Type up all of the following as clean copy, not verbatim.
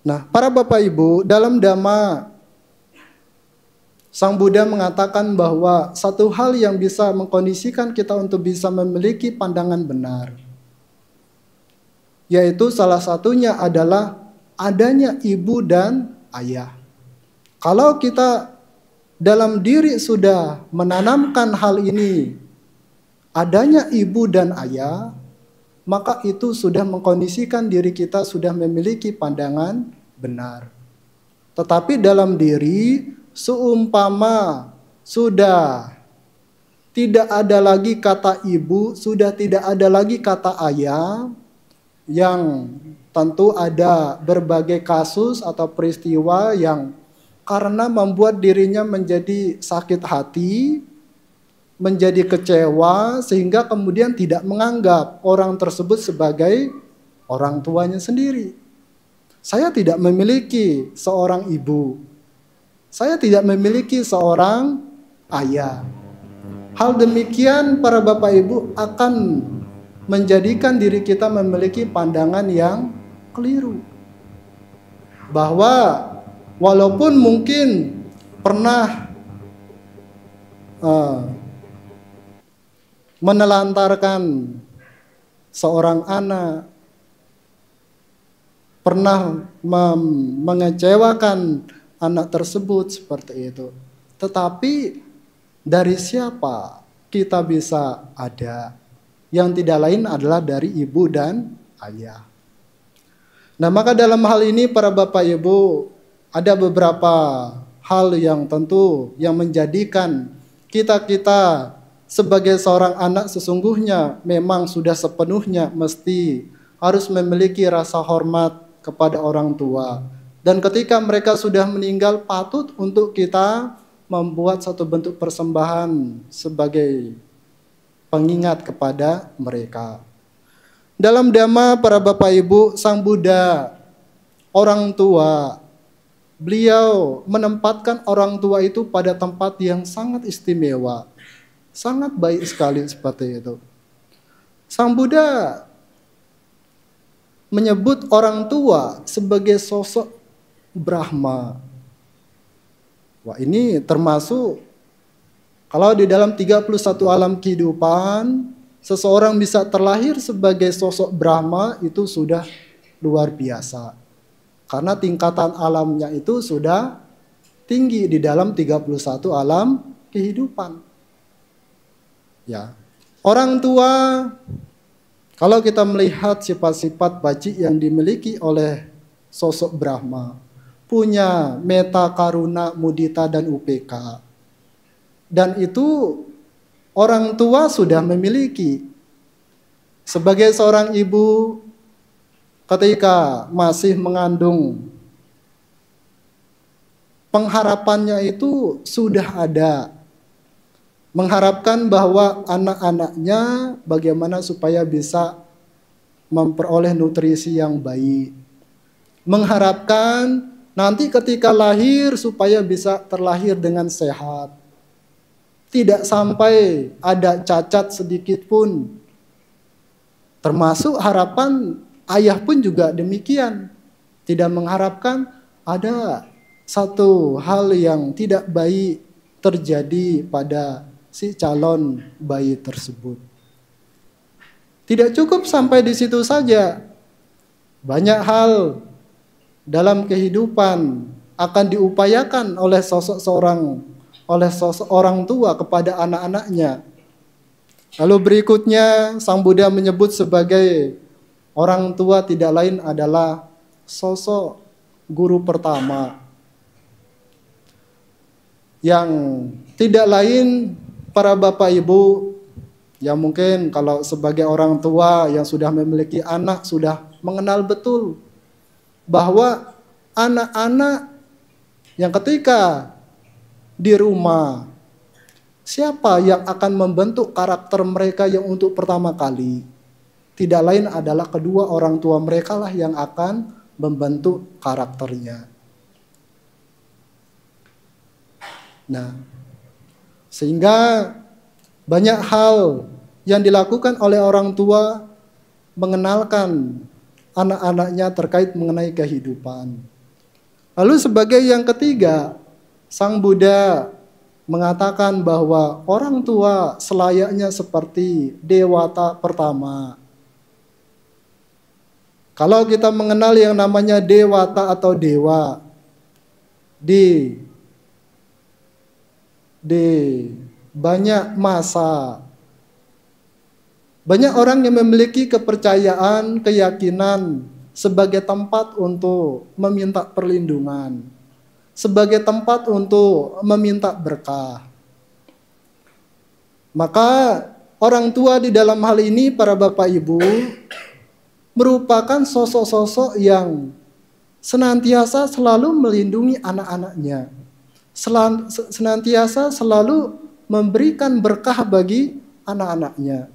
Nah, para Bapak Ibu, dalam Dhamma, Sang Buddha mengatakan bahwa satu hal yang bisa mengkondisikan kita untuk bisa memiliki pandangan benar, yaitu salah satunya adalah adanya ibu dan ayah. Kalau kita dalam diri sudah menanamkan hal ini, adanya ibu dan ayah, maka itu sudah mengkondisikan diri kita sudah memiliki pandangan benar. Tetapi dalam diri, seumpama sudah tidak ada lagi kata ibu, sudah tidak ada lagi kata ayah, yang tentu ada berbagai kasus atau peristiwa yang karena membuat dirinya menjadi sakit hati, menjadi kecewa, sehingga kemudian tidak menganggap orang tersebut sebagai orang tuanya sendiri. Saya tidak memiliki seorang ibu, saya tidak memiliki seorang ayah. Hal demikian para Bapak Ibu akan menjadikan diri kita memiliki pandangan yang keliru. Bahwa walaupun mungkin pernah menelantarkan seorang anak, pernah mengecewakan anak tersebut seperti itu, tetapi dari siapa kita bisa ada? Yang tidak lain adalah dari ibu dan ayah. Nah, maka dalam hal ini para Bapak Ibu, ada beberapa hal yang tentu yang menjadikan kita sebagai seorang anak sesungguhnya memang sudah sepenuhnya mesti harus memiliki rasa hormat kepada orang tua. Dan ketika mereka sudah meninggal, patut untuk kita membuat satu bentuk persembahan sebagai pengingat kepada mereka. Dalam Dhamma para Bapak Ibu, Sang Buddha, orang tua, beliau menempatkan orang tua itu pada tempat yang sangat istimewa, sangat baik sekali seperti itu. Sang Buddha menyebut orang tua sebagai sosok Brahma. Wah, ini termasuk kalau di dalam 31 alam kehidupan seseorang bisa terlahir sebagai sosok Brahma, itu sudah luar biasa. Karena tingkatan alamnya itu sudah tinggi di dalam 31 alam kehidupan. Ya. Orang tua, kalau kita melihat sifat-sifat baci yang dimiliki oleh sosok Brahma, punya meta, karuna, mudita, dan upeka. Dan itu orang tua sudah memiliki. Sebagai seorang ibu, ketika masih mengandung, pengharapannya itu sudah ada. Mengharapkan bahwa anak-anaknya bagaimana supaya bisa memperoleh nutrisi yang baik. Mengharapkan nanti ketika lahir supaya bisa terlahir dengan sehat. Tidak sampai ada cacat sedikit pun. Termasuk harapan ayah pun juga demikian. Tidak mengharapkan ada satu hal yang tidak baik terjadi pada si calon bayi tersebut. Tidak cukup sampai di situ saja. Banyak hal dalam kehidupan akan diupayakan oleh sosok orang tua kepada anak-anaknya. Lalu berikutnya Sang Buddha menyebut sebagai orang tua tidak lain adalah sosok guru pertama, yang tidak lain para Bapak Ibu, yang mungkin kalau sebagai orang tua yang sudah memiliki anak sudah mengenal betul bahwa anak-anak yang ketika di rumah, siapa yang akan membentuk karakter mereka yang untuk pertama kali? Tidak lain adalah kedua orang tua mereka lah yang akan membentuk karakternya. Nah, sehingga banyak hal yang dilakukan oleh orang tua mengenalkan anak-anaknya terkait mengenai kehidupan. Lalu sebagai yang ketiga, Sang Buddha mengatakan bahwa orang tua selayaknya seperti dewata pertama. Kalau kita mengenal yang namanya dewata atau dewa di banyak masa, banyak orang yang memiliki kepercayaan, keyakinan sebagai tempat untuk meminta perlindungan, sebagai tempat untuk meminta berkah. Maka orang tua di dalam hal ini, para bapak ibu, merupakan sosok-sosok yang senantiasa selalu melindungi anak-anaknya, senantiasa selalu memberikan berkah bagi anak-anaknya.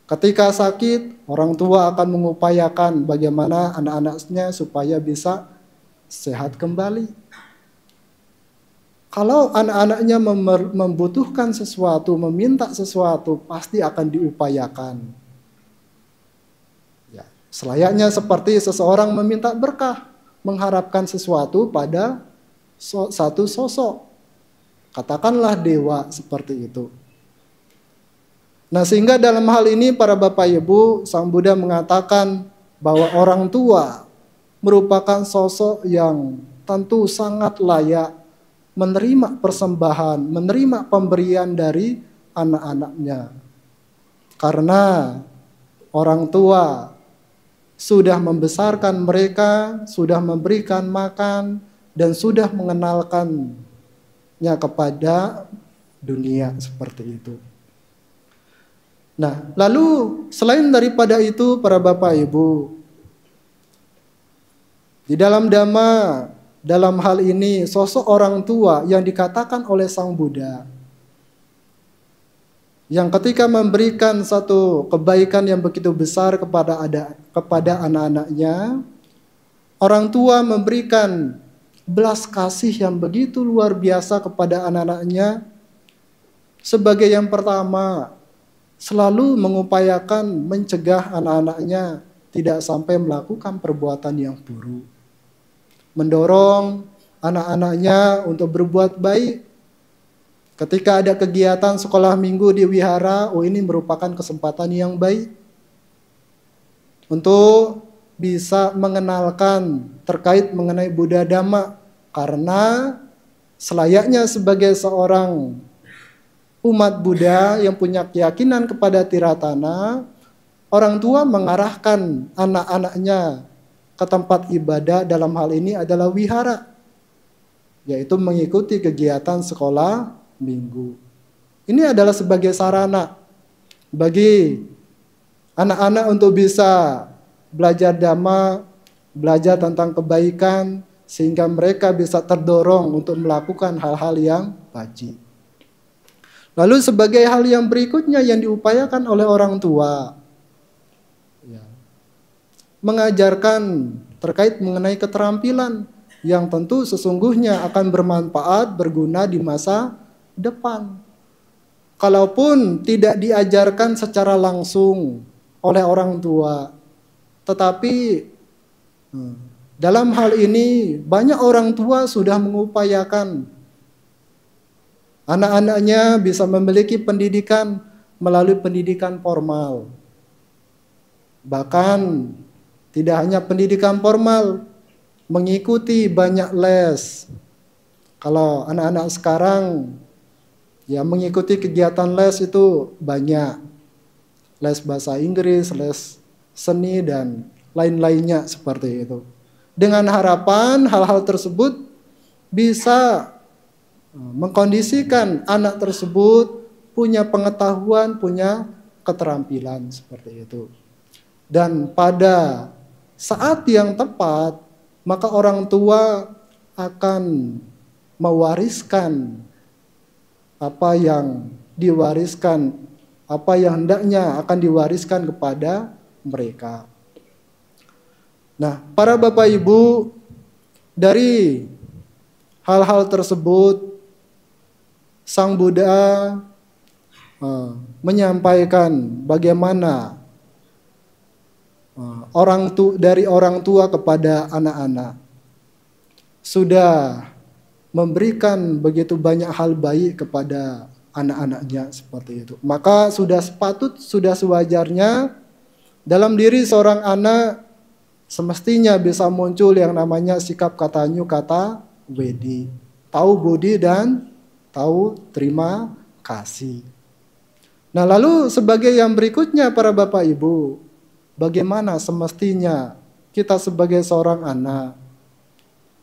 Ketika sakit, orang tua akan mengupayakan bagaimana anak-anaknya supaya bisa sehat kembali. Kalau anak-anaknya membutuhkan sesuatu, meminta sesuatu, pasti akan diupayakan. Ya, selayaknya seperti seseorang meminta berkah, mengharapkan sesuatu pada satu sosok. Katakanlah dewa seperti itu. Nah, sehingga dalam hal ini para bapak ibu, Sang Buddha mengatakan bahwa orang tua merupakan sosok yang tentu sangat layak menerima persembahan, menerima pemberian dari anak-anaknya. Karena orang tua sudah membesarkan mereka, sudah memberikan makan, dan sudah mengenalkannya kepada dunia seperti itu. Nah, lalu selain daripada itu, para bapak ibu, di dalam Dhamma, dalam hal ini sosok orang tua yang dikatakan oleh Sang Buddha, yang ketika memberikan satu kebaikan yang begitu besar kepada anak-anaknya, orang tua memberikan belas kasih yang begitu luar biasa kepada anak-anaknya. Sebagai yang pertama, selalu mengupayakan mencegah anak-anaknya tidak sampai melakukan perbuatan yang buruk. Mendorong anak-anaknya untuk berbuat baik. Ketika ada kegiatan sekolah minggu di wihara, ini merupakan kesempatan yang baik untuk bisa mengenalkan terkait mengenai Buddha Dhamma. Karena selayaknya sebagai seorang umat Buddha yang punya keyakinan kepada Tiratana, orang tua mengarahkan anak-anaknya ke tempat ibadah, dalam hal ini adalah wihara, yaitu mengikuti kegiatan sekolah minggu. Ini adalah sebagai sarana bagi anak-anak untuk bisa belajar Dhamma, belajar tentang kebaikan, sehingga mereka bisa terdorong untuk melakukan hal-hal yang wajib. Lalu sebagai hal yang berikutnya yang diupayakan oleh orang tua, mengajarkan terkait mengenai keterampilan yang tentu sesungguhnya akan bermanfaat, berguna di masa depan. Kalaupun tidak diajarkan secara langsung oleh orang tua, tetapi dalam hal ini banyak orang tua sudah mengupayakan anak-anaknya bisa memiliki pendidikan melalui pendidikan formal. Bahkan tidak hanya pendidikan formal, mengikuti banyak les. Kalau anak-anak sekarang ya mengikuti kegiatan les itu banyak. Les bahasa Inggris, les seni, dan lain-lainnya seperti itu. Dengan harapan hal-hal tersebut bisa mengkondisikan anak tersebut punya pengetahuan, punya keterampilan seperti itu. Dan pada saat yang tepat, maka orang tua akan mewariskan apa yang diwariskan, apa yang hendaknya akan diwariskan kepada mereka. Nah, para bapak ibu, dari hal-hal tersebut, Sang Buddha menyampaikan bagaimana dari orang tua kepada anak-anak. sudah memberikan begitu banyak hal baik kepada anak-anaknya seperti itu. Maka sudah sewajarnya dalam diri seorang anak semestinya bisa muncul yang namanya sikap katanyu kata wedi. Tahu budi dan tahu terima kasih. Nah, lalu sebagai yang berikutnya para Bapak Ibu, bagaimana semestinya kita sebagai seorang anak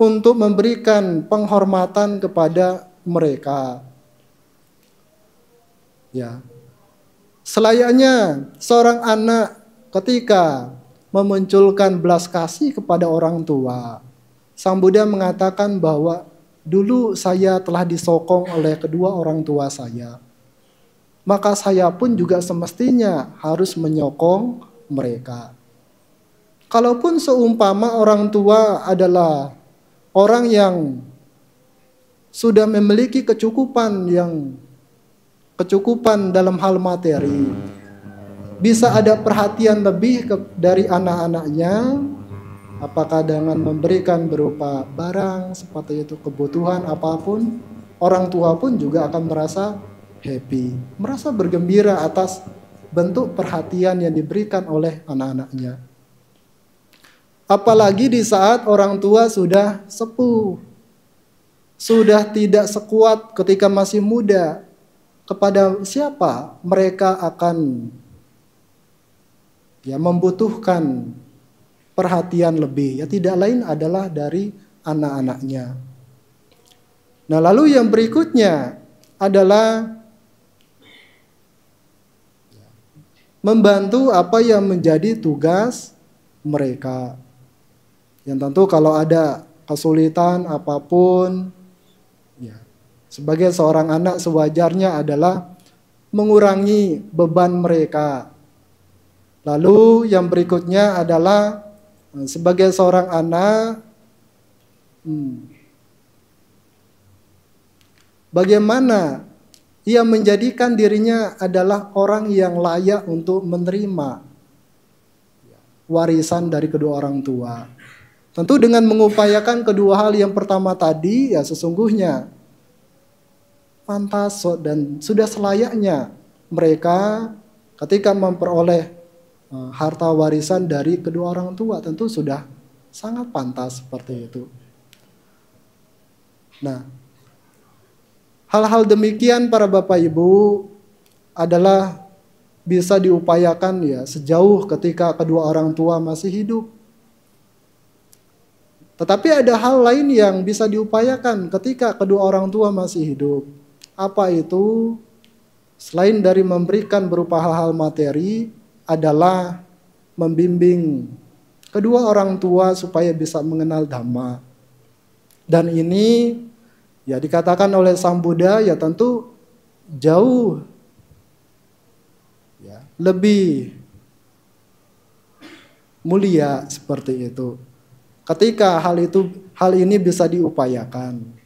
untuk memberikan penghormatan kepada mereka. Ya. Selayaknya seorang anak ketika memunculkan belas kasih kepada orang tua, Sang Buddha mengatakan bahwa dulu saya telah disokong oleh kedua orang tua saya. Maka saya pun juga semestinya harus menyokong mereka. Kalaupun seumpama orang tua adalah orang yang sudah memiliki kecukupan dalam hal materi, bisa ada perhatian lebih dari anak-anaknya, apakah dengan memberikan berupa barang seperti itu, kebutuhan apapun, orang tua pun juga akan merasa happy, merasa bergembira atas bentuk perhatian yang diberikan oleh anak-anaknya. Apalagi di saat orang tua sudah sepuh, sudah tidak sekuat ketika masih muda, kepada siapa mereka akan membutuhkan perhatian lebih, tidak lain adalah dari anak-anaknya. Nah, lalu yang berikutnya adalah membantu apa yang menjadi tugas mereka. Yang tentu kalau ada kesulitan apapun, sebagai seorang anak sewajarnya adalah mengurangi beban mereka. Lalu yang berikutnya adalah sebagai seorang anak, bagaimana ia menjadikan dirinya adalah orang yang layak untuk menerima warisan dari kedua orang tua. Tentu dengan mengupayakan kedua hal yang pertama tadi, sesungguhnya pantas dan sudah selayaknya mereka ketika memperoleh harta warisan dari kedua orang tua, tentu sudah sangat pantas seperti itu. Nah, hal-hal demikian para Bapak Ibu adalah bisa diupayakan sejauh ketika kedua orang tua masih hidup. Tetapi ada hal lain yang bisa diupayakan ketika kedua orang tua masih hidup. Apa itu? Selain dari memberikan berupa hal-hal materi, adalah membimbing kedua orang tua supaya bisa mengenal Dhamma. Dan ini dikatakan oleh Sang Buddha tentu jauh lebih mulia seperti itu. Ketika hal ini bisa diupayakan.